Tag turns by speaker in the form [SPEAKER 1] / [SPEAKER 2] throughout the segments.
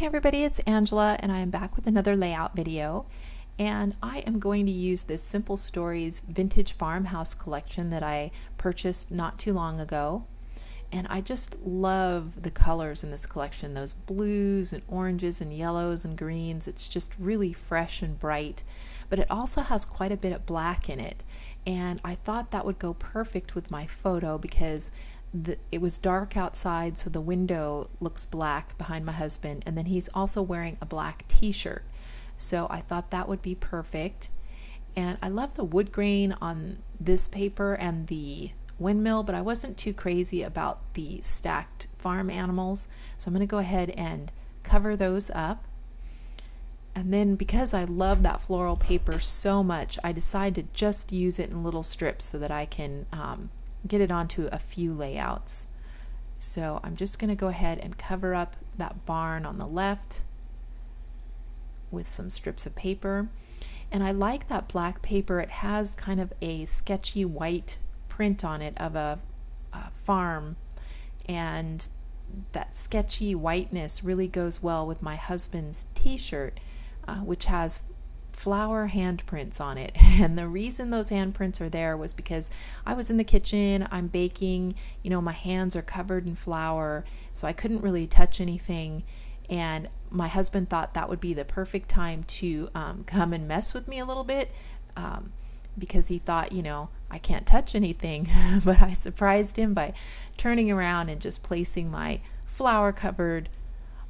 [SPEAKER 1] Hey everybody, it's Angela and I am back with another layout video, and I am going to use this Simple Stories vintage farmhouse collection that I purchased not too long ago. And I just love the colors in this collection, those blues and oranges and yellows and greens. It's just really fresh and bright, but it also has quite a bit of black in it. And I thought that would go perfect with my photo because it was dark outside, so the window looks black behind my husband, and then he's also wearing a black t-shirt. So I thought that would be perfect. And I love the wood grain on this paper and the windmill, but I wasn't too crazy about the stacked farm animals. So I'm going to go ahead and cover those up. And then because I love that floral paper so much, I decided to just use it in little strips so that I can get it onto a few layouts. So I'm just going to go ahead and cover up that barn on the left with some strips of paper. And I like that black paper. It has kind of a sketchy white print on it of a farm, and that sketchy whiteness really goes well with my husband's t-shirt, which has flower handprints on it. And the reason those handprints are there was because I was in the kitchen, I'm baking, my hands are covered in flour, so I couldn't really touch anything. And my husband thought that would be the perfect time to come and mess with me a little bit, because he thought, I can't touch anything. But I surprised him by turning around and just placing my flour covered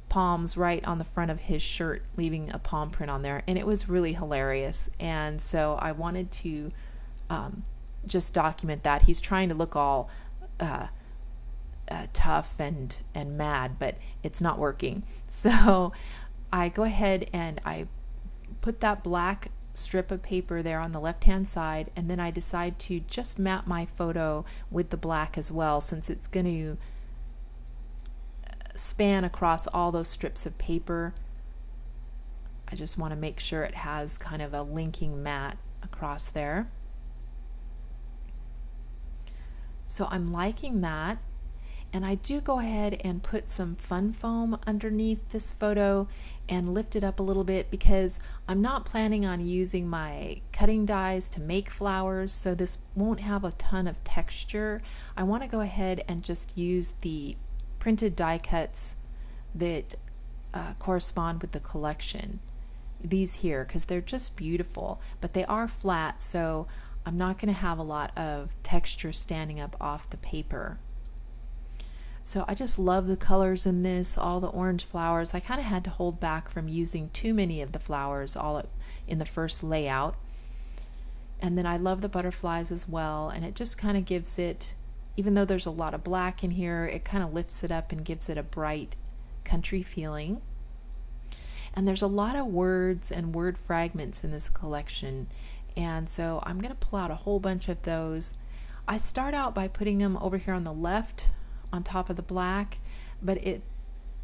[SPEAKER 1] palms right on the front of his shirt, leaving a palm print on there, and it was really hilarious. And so I wanted to just document that. He's trying to look all tough and mad, but it's not working. So I go ahead and I put that black strip of paper there on the left hand side, and then I decide to just map my photo with the black as well, since it's going to span across all those strips of paper. I just want to make sure it has kind of a linking mat across there. So I'm liking that, and I do go ahead and put some fun foam underneath this photo and lift it up a little bit, because I'm not planning on using my cutting dies to make flowers, so this won't have a ton of texture. I want to go ahead and just use the printed die cuts that correspond with the collection, these here, because they're just beautiful, but they are flat, so I'm not going to have a lot of texture standing up off the paper. So I just love the colors in this, all the orange flowers. I kind of had to hold back from using too many of the flowers all in the first layout. And then I love the butterflies as well, and it just kind of gives it, even though there's a lot of black in here, it kind of lifts it up and gives it a bright country feeling. And there's a lot of words and word fragments in this collection, and so I'm going to pull out a whole bunch of those. I start out by putting them over here on the left on top of the black, but it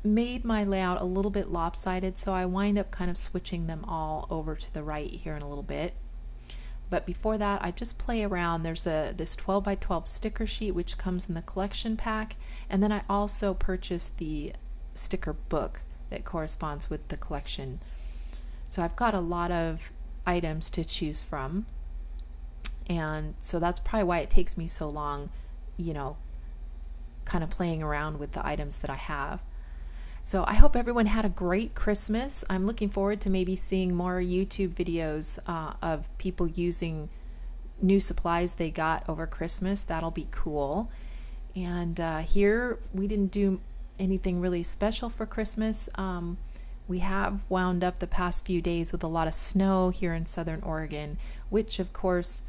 [SPEAKER 1] made my layout a little bit lopsided, so I wind up kind of switching them all over to the right here in a little bit. But before that, I just play around. There's this 12 by 12 sticker sheet which comes in the collection pack, and then I also purchased the sticker book that corresponds with the collection. So I've got a lot of items to choose from, and so that's probably why it takes me so long, kind of playing around with the items that I have. So I hope everyone had a great Christmas. I'm looking forward to maybe seeing more YouTube videos of people using new supplies they got over Christmas. That'll be cool. And here we didn't do anything really special for Christmas. We have wound up the past few days with a lot of snow here in Southern Oregon, which of course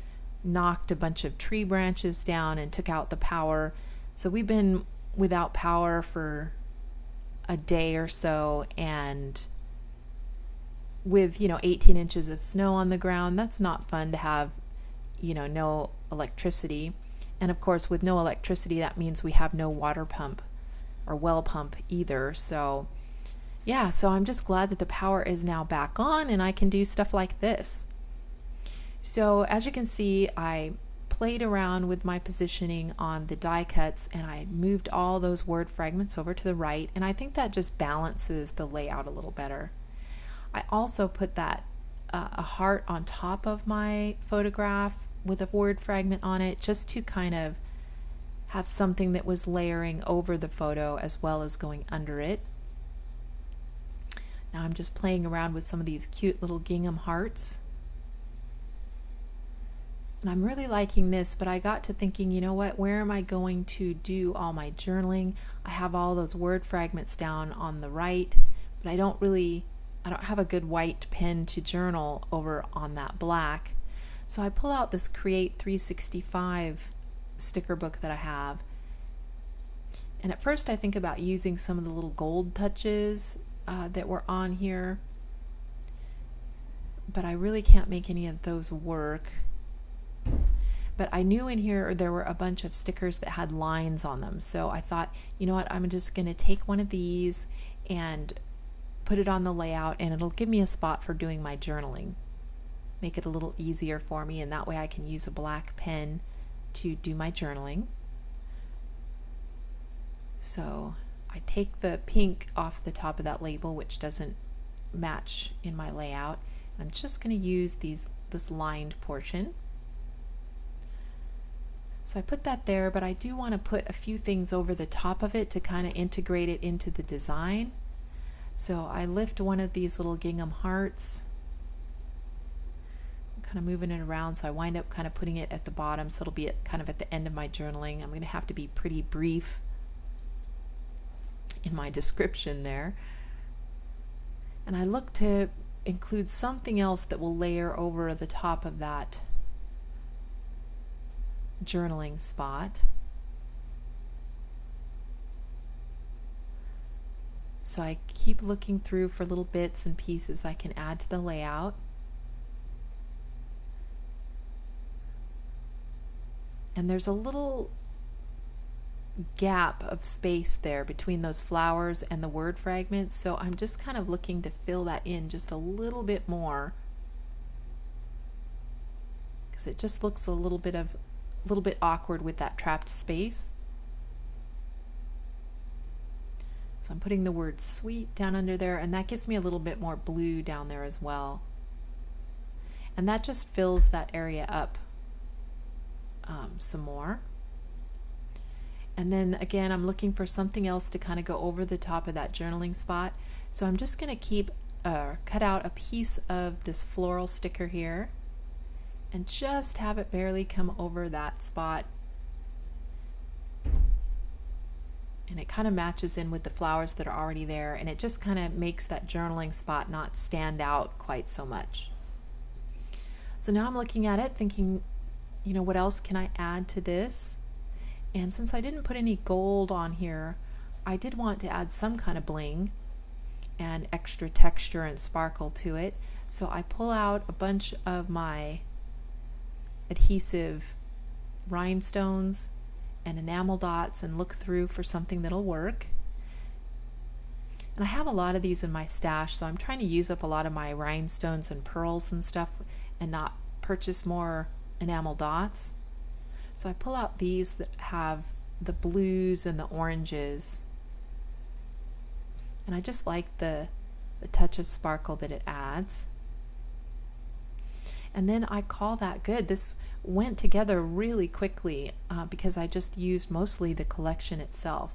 [SPEAKER 1] knocked a bunch of tree branches down and took out the power. So we've been without power for a day or so, and with 18 inches of snow on the ground, that's not fun to have no electricity. And of course, with no electricity, that means we have no water pump or well pump either. So yeah, so I'm just glad that the power is now back on and I can do stuff like this. So as you can see, I played around with my positioning on the die cuts, and I moved all those word fragments over to the right, and I think that just balances the layout a little better. I also put that a heart on top of my photograph with a word fragment on it, just to kind of have something that was layering over the photo as well as going under it. Now I'm just playing around with some of these cute little gingham hearts. And I'm really liking this, but I got to thinking, you know what, where am I going to do all my journaling? I have all those word fragments down on the right, but I don't have a good white pen to journal over on that black. So I pull out this Create 365 sticker book that I have. And at first I think about using some of the little gold touches that were on here, but I really can't make any of those work. But I knew in here there were a bunch of stickers that had lines on them, so I thought, you know what, I'm just going to take one of these and put it on the layout, and it'll give me a spot for doing my journaling, make it a little easier for me, and that way I can use a black pen to do my journaling. So I take the pink off the top of that label, which doesn't match in my layout, and I'm just going to use this lined portion. So I put that there, but I do want to put a few things over the top of it to kind of integrate it into the design. So I lift one of these little gingham hearts, I'm kind of moving it around, so I wind up kind of putting it at the bottom, so it'll be kind of at the end of my journaling. I'm going to have to be pretty brief in my description there. And I look to include something else that will layer over the top of that journaling spot. So I keep looking through for little bits and pieces I can add to the layout. And there's a little gap of space there between those flowers and the word fragments, so I'm just kind of looking to fill that in just a little bit more, because it just looks a little bit awkward with that trapped space. So I'm putting the word sweet down under there, and that gives me a little bit more blue down there as well. And that just fills that area up some more. And then again, I'm looking for something else to kind of go over the top of that journaling spot. So I'm just going to cut out a piece of this floral sticker here and just have it barely come over that spot. And it kind of matches in with the flowers that are already there, and it just kind of makes that journaling spot not stand out quite so much. So now I'm looking at it thinking, you know, what else can I add to this? And since I didn't put any gold on here, I did want to add some kind of bling and extra texture and sparkle to it. So I pull out a bunch of my adhesive rhinestones and enamel dots and look through for something that'll work. And I have a lot of these in my stash, so I'm trying to use up a lot of my rhinestones and pearls and stuff and not purchase more enamel dots. So I pull out these that have the blues and the oranges, and I just like the touch of sparkle that it adds. And then I call that good. This went together really quickly because I just used mostly the collection itself.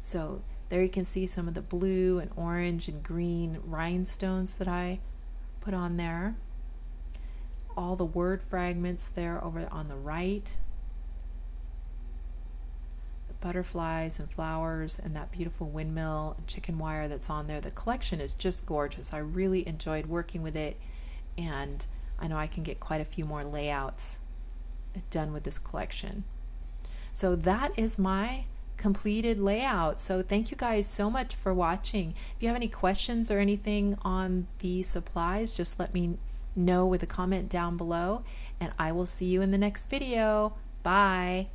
[SPEAKER 1] So there you can see some of the blue and orange and green rhinestones that I put on there. All the word fragments there over on the right. The butterflies and flowers and that beautiful windmill and chicken wire that's on there. The collection is just gorgeous. I really enjoyed working with it, and I know I can get quite a few more layouts done with this collection. So that is my completed layout. So thank you guys so much for watching. If you have any questions or anything on the supplies, just let me know with a comment down below, and I will see you in the next video. Bye.